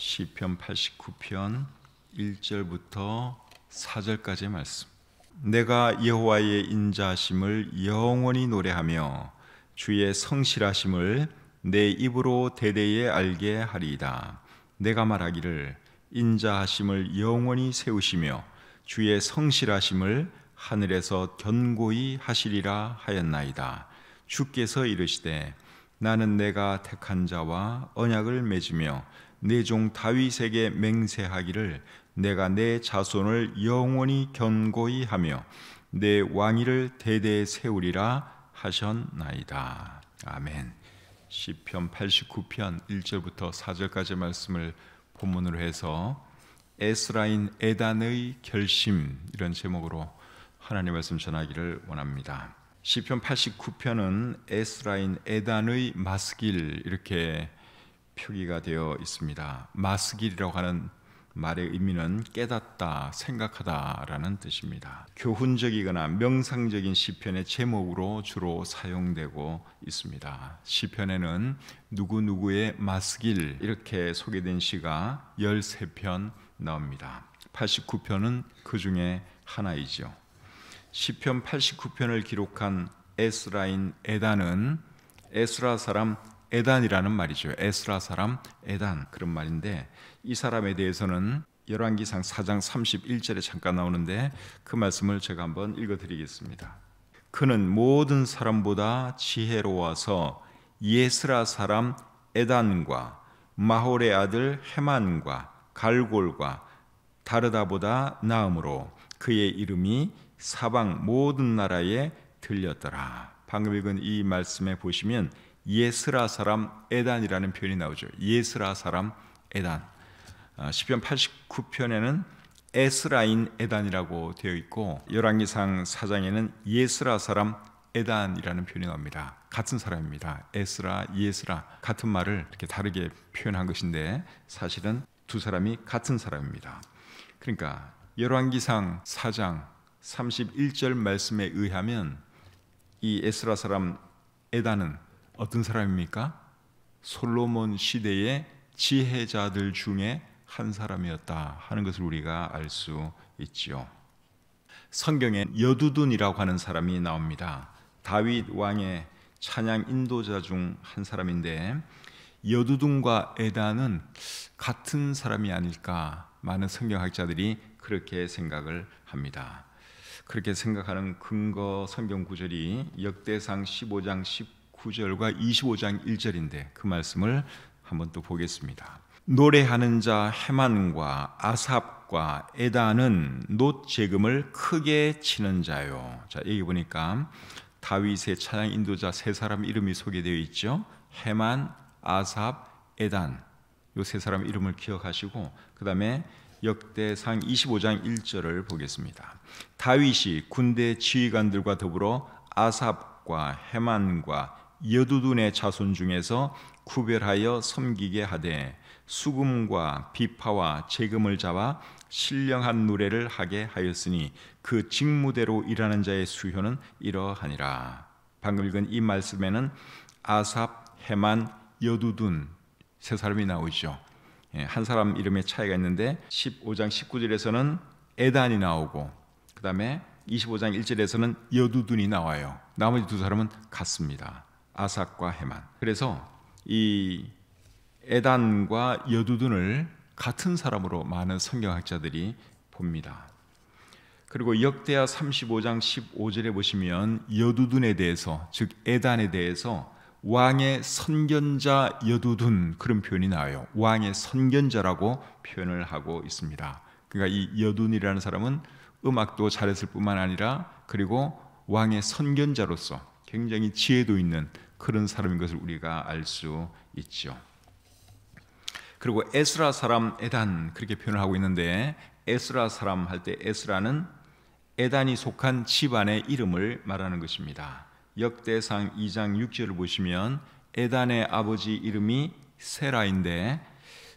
시편 89편 1절부터 4절까지의 말씀. 내가 여호와의 인자하심을 영원히 노래하며 주의 성실하심을 내 입으로 대대에 알게 하리이다. 내가 말하기를 인자하심을 영원히 세우시며 주의 성실하심을 하늘에서 견고히 하시리라 하였나이다. 주께서 이르시되 나는 내가 택한 자와 언약을 맺으며 내 종 다윗에게 맹세하기를 내가 내 자손을 영원히 견고히 하며 내 왕위를 대대에 세우리라 하셨나이다. 아멘. 시편 89편 1절부터 4절까지 말씀을 본문으로 해서 에스라인 에단의 결심, 이런 제목으로 하나님의 말씀 전하기를 원합니다. 시편 89편은 에스라인 에단의 마스길, 이렇게 표기가 되어 있습니다. 마스길이라고 하는 말의 의미는 깨닫다, 생각하다라는 뜻입니다. 교훈적이거나 명상적인 시편의 제목으로 주로 사용되고 있습니다. 시편에는 누구누구의 마스길, 이렇게 소개된 시가 13편 나옵니다. 89편은 그 중에 하나이죠. 시편 89편을 기록한 에스라인 에단은 에스라 사람 에단이라는 말이죠. 에스라 사람 에단, 그런 말인데, 이 사람에 대해서는 열왕기상 4장 31절에 잠깐 나오는데 그 말씀을 제가 한번 읽어드리겠습니다. 그는 모든 사람보다 지혜로워서 예스라 사람 에단과 마홀의 아들 헤만과 갈골과 다르다보다 나음으로 그의 이름이 사방 모든 나라에 들렸더라. 방금 읽은 이 말씀에 보시면 예스라 사람 에단이라는 표현이 나오죠. 예스라 사람 에단. 시편 89편에는 에스라인 에단이라고 되어 있고 열왕기상 4장에는 예스라 사람 에단이라는 표현이 나옵니다. 같은 사람입니다. 에스라, 예스라, 같은 말을 이렇게 다르게 표현한 것인데 사실은 두 사람이 같은 사람입니다. 그러니까 열왕기상 4장 31절 말씀에 의하면 이 에스라 사람 에단은 어떤 사람입니까? 솔로몬 시대의 지혜자들 중에 한 사람이었다 하는 것을 우리가 알 수 있지요. 성경에 여두둔이라고 하는 사람이 나옵니다. 다윗 왕의 찬양 인도자 중 한 사람인데 여두둔과 에단은 같은 사람이 아닐까, 많은 성경학자들이 그렇게 생각을 합니다. 그렇게 생각하는 근거 성경 구절이 역대상 15장 19절과 25장 1절인데 그 말씀을 한번 또 보겠습니다. 노래하는 자 헤만과 아삽과 에단은 놋 재금을 크게 치는 자요. 자, 여기 보니까 다윗의 찬양 인도자 세 사람 이름이 소개되어 있죠. 헤만, 아삽, 에단, 이 세 사람 이름을 기억하시고 그 다음에 역대상 25장 1절을 보겠습니다. 다윗이 군대 지휘관들과 더불어 아삽과 헤만과 여두둔의 자손 중에서 구별하여 섬기게 하되 수금과 비파와 재금을 잡아 신령한 노래를 하게 하였으니 그 직무대로 일하는 자의 수효는 이러하니라. 방금 읽은 이 말씀에는 아삽, 헤만, 여두둔 세 사람이 나오죠. 한 사람 이름에 차이가 있는데 15장 19절에서는 에단이 나오고 그 다음에 25장 1절에서는 여두둔이 나와요. 나머지 두 사람은 같습니다. 아삽과 헤만. 그래서 이 에단과 여두둔을 같은 사람으로 많은 성경학자들이 봅니다. 그리고 역대하 35장 15절에 보시면 여두둔에 대해서, 즉 에단에 대해서 왕의 선견자 여두둔, 그런 표현이 나와요. 왕의 선견자라고 표현을 하고 있습니다. 그러니까 이 여두둔이라는 사람은 음악도 잘했을 뿐만 아니라 그리고 왕의 선견자로서 굉장히 지혜도 있는 그런 사람인 것을 우리가 알 수 있죠. 그리고 에스라 사람 에단, 그렇게 표현을 하고 있는데 에스라 사람 할 때 에스라는 에단이 속한 집안의 이름을 말하는 것입니다. 역대상 2장 6절을 보시면 에단의 아버지 이름이 세라인데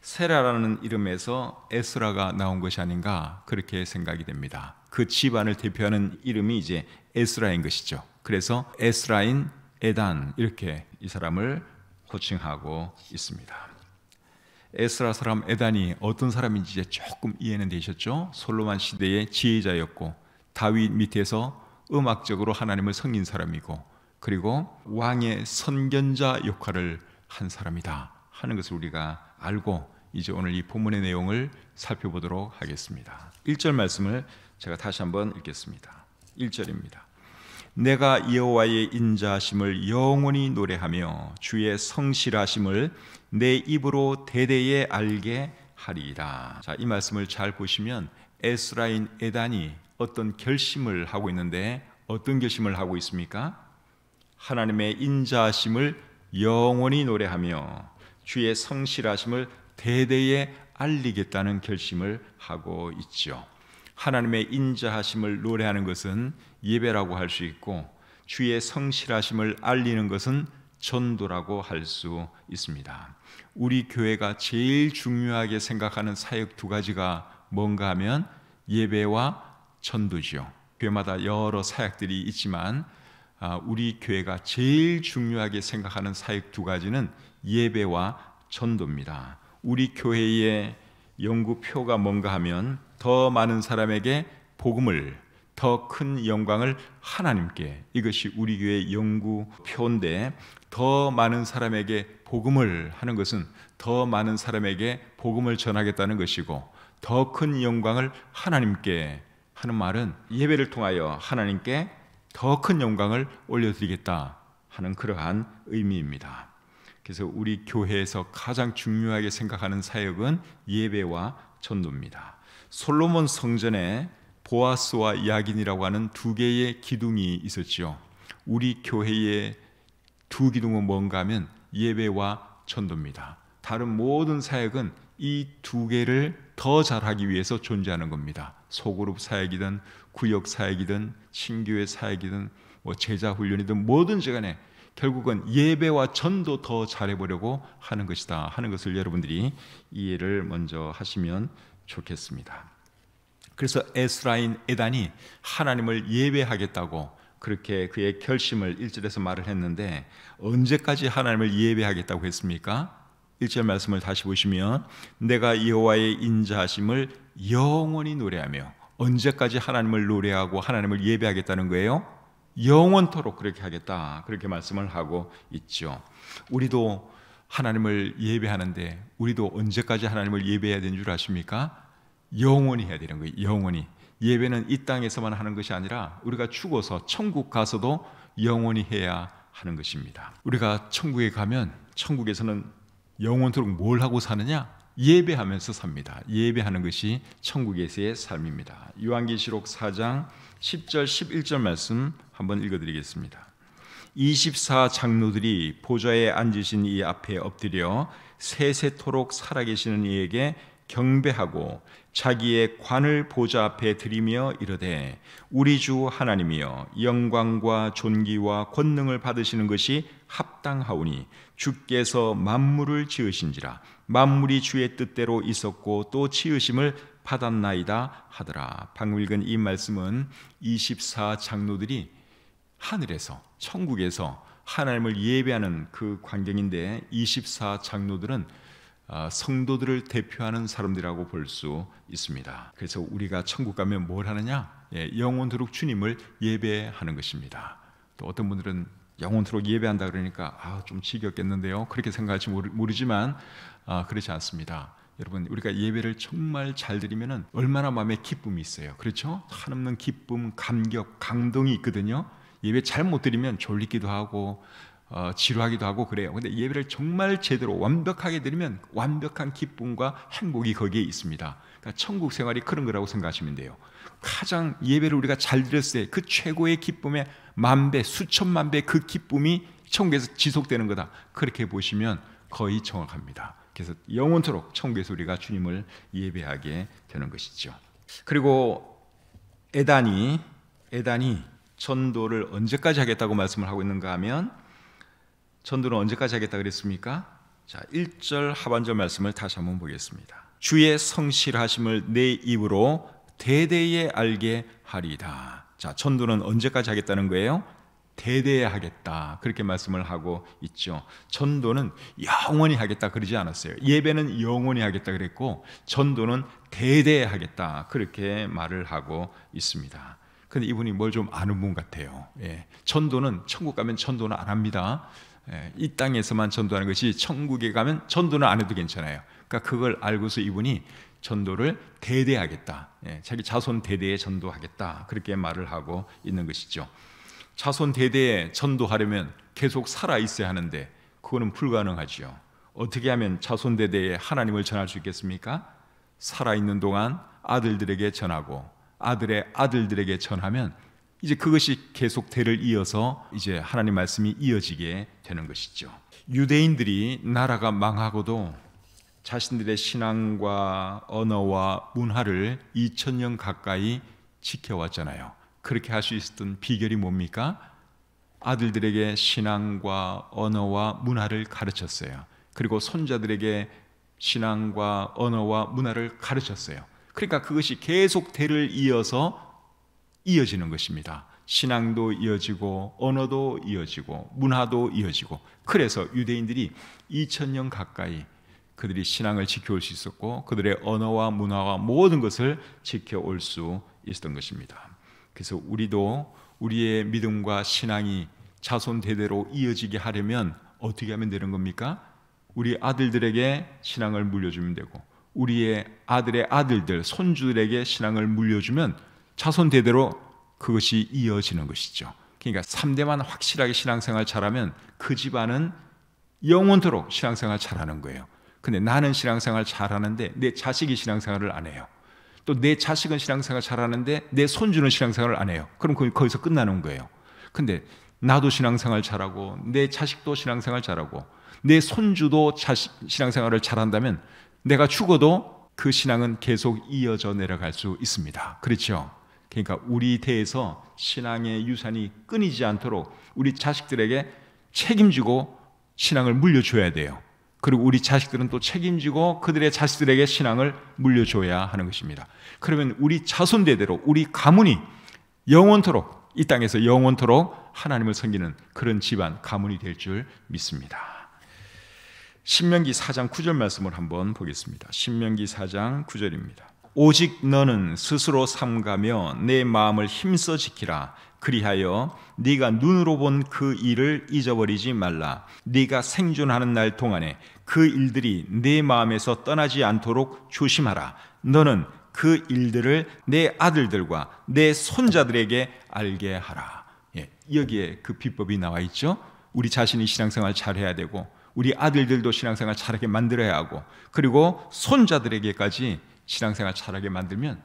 세라라는 이름에서 에스라가 나온 것이 아닌가, 그렇게 생각이 됩니다. 그 집안을 대표하는 이름이 이제 에스라인 것이죠. 그래서 에스라인 에단, 이렇게 이 사람을 호칭하고 있습니다. 에스라 사람 에단이 어떤 사람인지 이제 조금 이해는 되셨죠? 솔로몬 시대의 지혜자였고 다윗 밑에서 음악적으로 하나님을 섬긴 사람이고 그리고 왕의 선견자 역할을 한 사람이다 하는 것을 우리가 알고 이제 오늘 이 본문의 내용을 살펴보도록 하겠습니다. 1절 말씀을 제가 다시 한번 읽겠습니다. 1절입니다. 내가 여호와의 인자하심을 영원히 노래하며 주의 성실하심을 내 입으로 대대에 알게 하리이다. 자, 이 말씀을 잘 보시면 에스라인 에단이 어떤 결심을 하고 있는데 어떤 결심을 하고 있습니까? 하나님의 인자하심을 영원히 노래하며 주의 성실하심을 대대에 알리겠다는 결심을 하고 있죠. 하나님의 인자하심을 노래하는 것은 예배라고 할 수 있고 주의 성실하심을 알리는 것은 전도라고 할 수 있습니다. 우리 교회가 제일 중요하게 생각하는 사역 두 가지가 뭔가 하면 예배와 전도지요. 교회마다 여러 사역들이 있지만 우리 교회가 제일 중요하게 생각하는 사역 두 가지는 예배와 전도입니다. 우리 교회의 연구표가 뭔가 하면 더 많은 사람에게 복음을, 더 큰 영광을 하나님께, 이것이 우리 교회의 연구표인데 더 많은 사람에게 복음을 하는 것은 더 많은 사람에게 복음을 전하겠다는 것이고 더 큰 영광을 하나님께 하는 말은 예배를 통하여 하나님께 더 큰 영광을 올려드리겠다 하는 그러한 의미입니다. 그래서 우리 교회에서 가장 중요하게 생각하는 사역은 예배와 전도입니다. 솔로몬 성전에 보아스와 야긴이라고 하는 두 개의 기둥이 있었죠. 우리 교회의 두 기둥은 뭔가 하면 예배와 전도입니다. 다른 모든 사역은 이 두 개를 더 잘하기 위해서 존재하는 겁니다. 소그룹 사역이든 구역 사역이든 신교회 사역이든 제자 훈련이든 뭐든지 간에 결국은 예배와 전도 더 잘해보려고 하는 것이다 하는 것을 여러분들이 이해를 먼저 하시면 좋겠습니다. 그래서 에스라인 에단이 하나님을 예배하겠다고 그렇게 그의 결심을 1절에서 말을 했는데 언제까지 하나님을 예배하겠다고 했습니까? 1절 말씀을 다시 보시면 내가 여호와의 인자하심을 영원히 노래하며, 언제까지 하나님을 노래하고 하나님을 예배하겠다는 거예요? 영원토록 그렇게 하겠다, 그렇게 말씀을 하고 있죠. 우리도 하나님을 예배하는데 우리도 언제까지 하나님을 예배해야 되는 줄 아십니까? 영원히 해야 되는 거예요. 영원히. 예배는 이 땅에서만 하는 것이 아니라 우리가 죽어서 천국 가서도 영원히 해야 하는 것입니다. 우리가 천국에 가면 천국에서는 영원토록 뭘 하고 사느냐? 예배하면서 삽니다. 예배하는 것이 천국에서의 삶입니다. 요한계시록 4장 10절 11절 말씀 한번 읽어드리겠습니다. 24장로들이 보좌에 앉으신 이 앞에 엎드려 세세토록 살아계시는 이에게 경배하고 자기의 관을 보좌 앞에 드리며 이르되 우리 주 하나님이여 영광과 존귀와 권능을 받으시는 것이 합당하오니 주께서 만물을 지으신지라 만물이 주의 뜻대로 있었고 또 지으심을 받았나이다 하더라. 방금 읽은 이 말씀은 24장로들이 하늘에서 천국에서 하나님을 예배하는 그 광경인데 24장로들은 성도들을 대표하는 사람들이라고 볼 수 있습니다. 그래서 우리가 천국 가면 뭘 하느냐? 영원토록 주님을 예배하는 것입니다. 또 어떤 분들은 영원토록 예배한다 그러니까 좀 지겹겠는데요, 그렇게 생각할지 모르지만 그렇지 않습니다. 여러분, 우리가 예배를 정말 잘 드리면 얼마나 마음에 기쁨이 있어요. 그렇죠? 한없는 기쁨, 감격, 감동이 있거든요. 예배 잘 못 드리면 졸리기도 하고 지루하기도 하고 그래요. 근데 예배를 정말 제대로 완벽하게 드리면 완벽한 기쁨과 행복이 거기에 있습니다. 그러니까 천국 생활이 그런 거라고 생각하시면 돼요. 가장 예배를 우리가 잘 드렸을 때 그 최고의 기쁨의 만배, 수천만 배 그 기쁨이 천국에서 지속되는 거다, 그렇게 보시면 거의 정확합니다. 그래서 영원토록 천국에서 우리가 주님을 예배하게 되는 것이죠. 그리고 에단이 전도를 언제까지 하겠다고 말씀을 하고 있는가 하면, 전도는 언제까지 하겠다 그랬습니까? 자, 1절 하반절 말씀을 다시 한번 보겠습니다. 주의 성실하심을 내 입으로 대대에 알게 하리이다. 자, 전도는 언제까지 하겠다는 거예요? 대대에 하겠다, 그렇게 말씀을 하고 있죠. 전도는 영원히 하겠다 그러지 않았어요. 예배는 영원히 하겠다 그랬고, 전도는 대대에 하겠다, 그렇게 말을 하고 있습니다. 근데 이분이 뭘 좀 아는 분 같아요. 전도는, 천국 가면 전도는 안 합니다. 이 땅에서만 전도하는 것이, 천국에 가면 전도는 안 해도 괜찮아요. 그러니까 그걸 알고서 이분이 전도를 대대하겠다, 자기 자손 대대에 전도하겠다, 그렇게 말을 하고 있는 것이죠. 자손 대대에 전도하려면 계속 살아 있어야 하는데 그거는 불가능하죠. 어떻게 하면 자손 대대에 하나님을 전할 수 있겠습니까? 살아 있는 동안 아들들에게 전하고, 아들의 아들들에게 전하면 이제 그것이 계속 대를 이어서 이제 하나님 말씀이 이어지게 되는 것이죠. 유대인들이 나라가 망하고도 자신들의 신앙과 언어와 문화를 2000년 가까이 지켜왔잖아요. 그렇게 할 수 있었던 비결이 뭡니까? 아들들에게 신앙과 언어와 문화를 가르쳤어요. 그리고 손자들에게 신앙과 언어와 문화를 가르쳤어요. 그러니까 그것이 계속 대를 이어서 이어지는 것입니다. 신앙도 이어지고 언어도 이어지고 문화도 이어지고, 그래서 유대인들이 2000년 가까이 그들이 신앙을 지켜올 수 있었고, 그들의 언어와 문화와 모든 것을 지켜올 수 있었던 것입니다. 그래서 우리도 우리의 믿음과 신앙이 자손 대대로 이어지게 하려면 어떻게 하면 되는 겁니까? 우리 아들들에게 신앙을 물려주면 되고, 우리의 아들의 아들들, 손주들에게 신앙을 물려주면 자손 대대로 그것이 이어지는 것이죠. 그러니까 3대만 확실하게 신앙생활 잘하면 그 집안은 영원토록 신앙생활 잘하는 거예요. 근데 나는 신앙생활 잘하는데 내 자식이 신앙생활을 안 해요. 또 내 자식은 신앙생활 잘하는데 내 손주는 신앙생활을 안 해요. 그럼 거기서 끝나는 거예요. 근데 나도 신앙생활 잘하고 내 자식도 신앙생활 잘하고 내 손주도 신앙생활을 잘한다면 내가 죽어도 그 신앙은 계속 이어져 내려갈 수 있습니다. 그렇죠? 그러니까 우리 대에서 신앙의 유산이 끊이지 않도록 우리 자식들에게 책임지고 신앙을 물려줘야 돼요. 그리고 우리 자식들은 또 책임지고 그들의 자식들에게 신앙을 물려줘야 하는 것입니다. 그러면 우리 자손 대대로 우리 가문이 영원토록, 이 땅에서 영원토록 하나님을 섬기는 그런 집안, 가문이 될 줄 믿습니다. 신명기 4장 9절 말씀을 한번 보겠습니다. 신명기 4장 9절입니다. 오직 너는 스스로 삼가며 내 마음을 힘써 지키라. 그리하여 네가 눈으로 본 그 일을 잊어버리지 말라. 네가 생존하는 날 동안에 그 일들이 내 마음에서 떠나지 않도록 조심하라. 너는 그 일들을 내 아들들과 내 손자들에게 알게 하라. 여기에 그 비법이 나와 있죠. 우리 자신이 신앙생활 잘해야 되고, 우리 아들들도 신앙생활 잘하게 만들어야 하고, 그리고 손자들에게까지 신앙생활 잘하게 만들면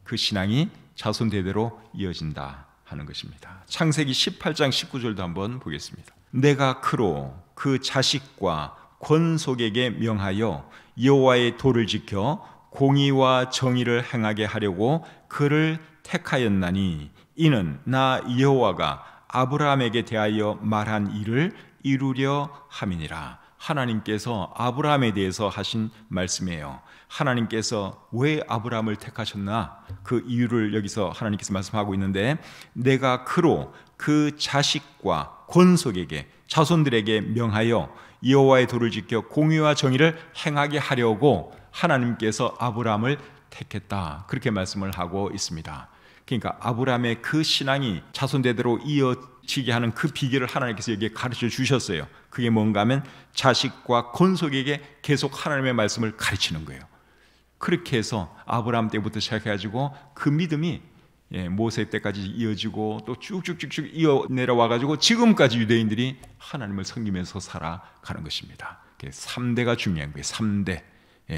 그 신앙이 자손 대대로 이어진다 하는 것입니다. 창세기 18장 19절도 한번 보겠습니다. 내가 그로 그 자식과 권속에게 명하여 여호와의 도를 지켜 공의와 정의를 행하게 하려고 그를 택하였나니 이는 나 여호와가 아브라함에게 대하여 말한 일을 이루려 함이니라. 하나님께서 아브라함에 대해서 하신 말씀이에요. 하나님께서 왜 아브라함을 택하셨나? 그 이유를 여기서 하나님께서 말씀하고 있는데, 내가 그로 그 자식과 권속에게, 자손들에게 명하여 여호와의 도를 지켜 공의와 정의를 행하게 하려고 하나님께서 아브라함을 택했다, 그렇게 말씀을 하고 있습니다. 그러니까 아브라함의 그 신앙이 자손 대대로 이어지게 하는 그 비결을 하나님께서 여기에 가르쳐 주셨어요. 그게 뭔가 하면 자식과 권속에게 계속 하나님의 말씀을 가르치는 거예요. 그렇게 해서 아브라함 때부터 시작해가지고 그 믿음이 모세 때까지 이어지고 또 쭉쭉쭉쭉 이어 내려와가지고 지금까지 유대인들이 하나님을 섬기면서 살아가는 것입니다. 3대가 중요한 거예요. 3대.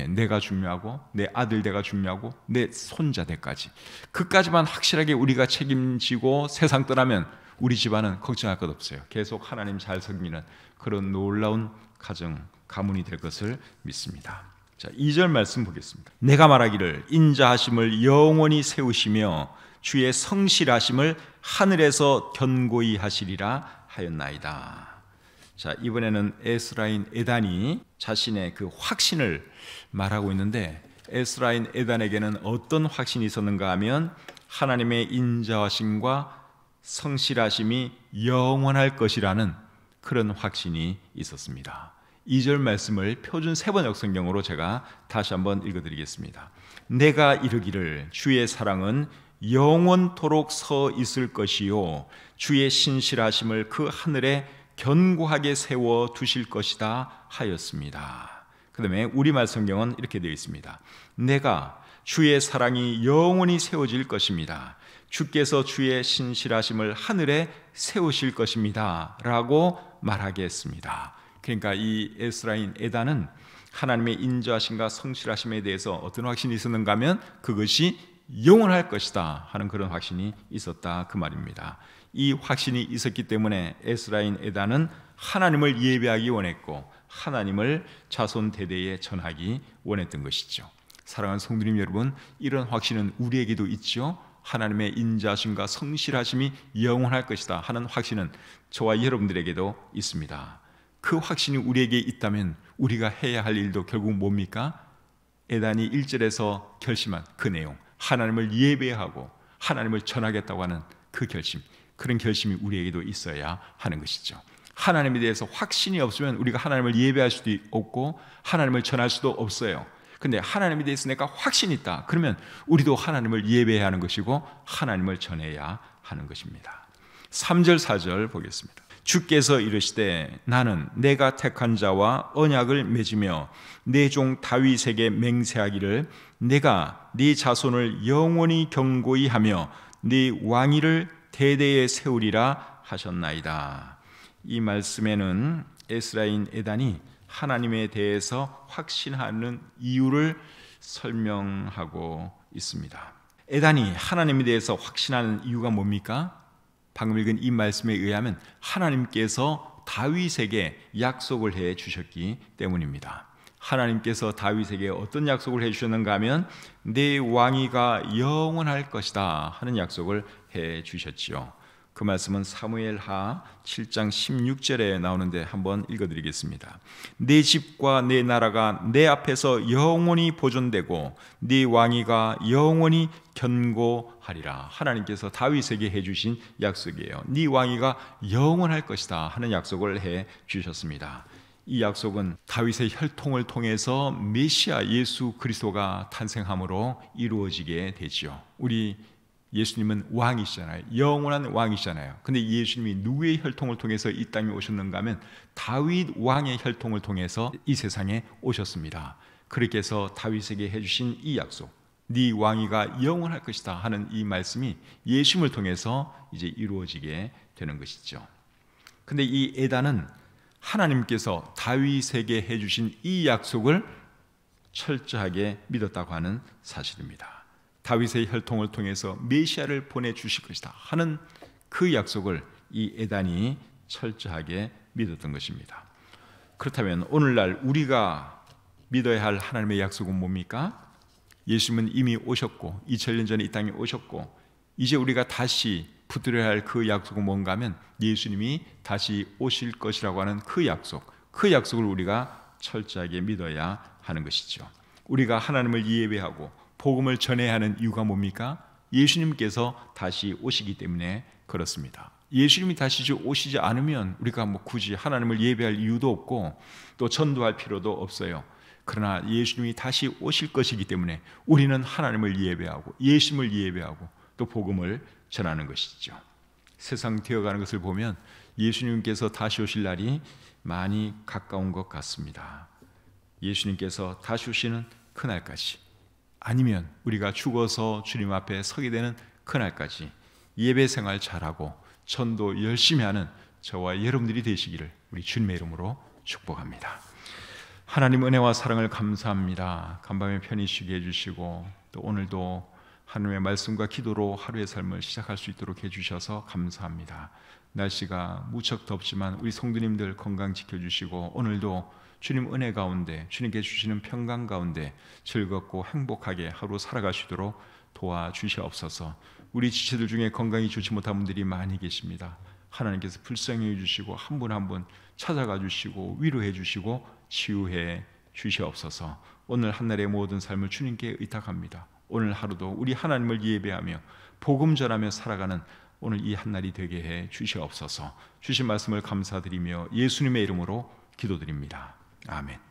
내가 중요하고 내 아들 대가 중요하고 내 손자 대까지, 그까지만 확실하게 우리가 책임지고 세상 떠나면 우리 집안은 걱정할 것 없어요. 계속 하나님 잘 섬기는 그런 놀라운 가정, 가문이 될 것을 믿습니다. 자, 2절 말씀 보겠습니다. 내가 말하기를 인자하심을 영원히 세우시며 주의 성실하심을 하늘에서 견고히 하시리라 하였나이다. 자, 이번에는 에스라인 에단이 자신의 그 확신을 말하고 있는데, 에스라인 에단에게는 어떤 확신이 있었는가 하면 하나님의 인자하심과 성실하심이 영원할 것이라는 그런 확신이 있었습니다. 2절 말씀을 표준 세번역 성경으로 제가 다시 한번 읽어드리겠습니다. 내가 이르기를 주의 사랑은 영원토록 서 있을 것이요 주의 신실하심을 그 하늘에 견고하게 세워 두실 것이다 하였습니다. 그 다음에 우리말 성경은 이렇게 되어 있습니다. 내가 주의 사랑이 영원히 세워질 것입니다. 주께서 주의 신실하심을 하늘에 세우실 것입니다 라고 말하겠습니다. 그러니까 이 에스라인 에단은 하나님의 인자하심과 성실하심에 대해서 어떤 확신이 있었는가 하면 그것이 영원할 것이다 하는 그런 확신이 있었다 그 말입니다. 이 확신이 있었기 때문에 에스라인 에단은 하나님을 예배하기 원했고 하나님을 자손 대대에 전하기 원했던 것이죠. 사랑하는 성도님 여러분, 이런 확신은 우리에게도 있죠. 하나님의 인자하심과 성실하심이 영원할 것이다 하는 확신은 저와 여러분들에게도 있습니다. 그 확신이 우리에게 있다면 우리가 해야 할 일도 결국 뭡니까? 에단이 1절에서 결심한 그 내용, 하나님을 예배하고 하나님을 전하겠다고 하는 그 결심, 그런 결심이 우리에게도 있어야 하는 것이죠. 하나님에 대해서 확신이 없으면 우리가 하나님을 예배할 수도 없고 하나님을 전할 수도 없어요. 근데 하나님에 대해서 내가 확신이 있다 그러면 우리도 하나님을 예배해야 하는 것이고 하나님을 전해야 하는 것입니다. 3절 4절 보겠습니다. 주께서 이르시되 나는 내가 택한 자와 언약을 맺으며 내 종 다윗에게 맹세하기를 내가 네 자손을 영원히 견고히 하며 네 왕위를 대대에 세우리라 하셨나이다. 이 말씀에는 에스라인 에단이 하나님에 대해서 확신하는 이유를 설명하고 있습니다. 에단이 하나님에 대해서 확신하는 이유가 뭡니까? 방금 읽은 이 말씀에 의하면 하나님께서 다윗에게 약속을 해 주셨기 때문입니다. 하나님께서 다윗에게 어떤 약속을 해 주셨는가 하면 내 왕위가 영원할 것이다 하는 약속을 해 주셨지요. 그 말씀은 사무엘하 7장 16절에 나오는데 한번 읽어드리겠습니다. 내 집과 내 나라가 내 앞에서 영원히 보존되고 네 왕위가 영원히 견고하리라. 하나님께서 다윗에게 해주신 약속이에요. 네 왕위가 영원할 것이다 하는 약속을 해 주셨습니다. 이 약속은 다윗의 혈통을 통해서 메시아 예수 그리스도가 탄생함으로 이루어지게 되지요. 우리 예수님은 왕이시잖아요. 영원한 왕이시잖아요. 근데 예수님이 누구의 혈통을 통해서 이 땅에 오셨는가 하면 다윗 왕의 혈통을 통해서 이 세상에 오셨습니다. 그렇게 해서 다윗에게 해주신 이 약속, 네 왕위가 영원할 것이다 하는 이 말씀이 예수님을 통해서 이제 이루어지게 되는 것이죠. 근데 이 에단은 하나님께서 다윗에게 해주신 이 약속을 철저하게 믿었다고 하는 사실입니다. 다윗의 혈통을 통해서 메시아를 보내주실 것이다 하는 그 약속을 이 에단이 철저하게 믿었던 것입니다. 그렇다면 오늘날 우리가 믿어야 할 하나님의 약속은 뭡니까? 예수님은 이미 오셨고 2000년 전에 이 땅에 오셨고 이제 우리가 다시 붙들어야 할 그 약속은 뭔가 하면 예수님이 다시 오실 것이라고 하는 그 약속을 우리가 철저하게 믿어야 하는 것이죠. 우리가 하나님을 예배하고 복음을 전해야 하는 이유가 뭡니까? 예수님께서 다시 오시기 때문에 그렇습니다. 예수님이 다시 오시지 않으면 우리가 굳이 하나님을 예배할 이유도 없고 또 전도할 필요도 없어요. 그러나 예수님이 다시 오실 것이기 때문에 우리는 하나님을 예배하고 예수님을 예배하고 또 복음을 전하는 것이죠. 세상 되어가는 것을 보면 예수님께서 다시 오실 날이 많이 가까운 것 같습니다. 예수님께서 다시 오시는 그날까지 아니면 우리가 죽어서 주님 앞에 서게 되는 그날까지 예배 생활 잘하고 전도 열심히 하는 저와 여러분들이 되시기를 우리 주님의 이름으로 축복합니다. 하나님 은혜와 사랑을 감사합니다. 간밤에 편히 쉬게 해주시고 또 오늘도 하나님의 말씀과 기도로 하루의 삶을 시작할 수 있도록 해주셔서 감사합니다. 날씨가 무척 덥지만 우리 성도님들 건강 지켜주시고 오늘도 주님 은혜 가운데 주님께 주시는 평강 가운데 즐겁고 행복하게 하루 살아가시도록 도와주시옵소서. 우리 지체들 중에 건강이 좋지 못한 분들이 많이 계십니다. 하나님께서 불쌍히 해주시고 한 분 한 분 찾아가 주시고 위로해 주시고 치유해 주시옵소서. 오늘 한날의 모든 삶을 주님께 의탁합니다. 오늘 하루도 우리 하나님을 예배하며 복음 전하며 살아가는 오늘 이 한날이 되게 해 주시옵소서. 주신 말씀을 감사드리며 예수님의 이름으로 기도드립니다. 아멘.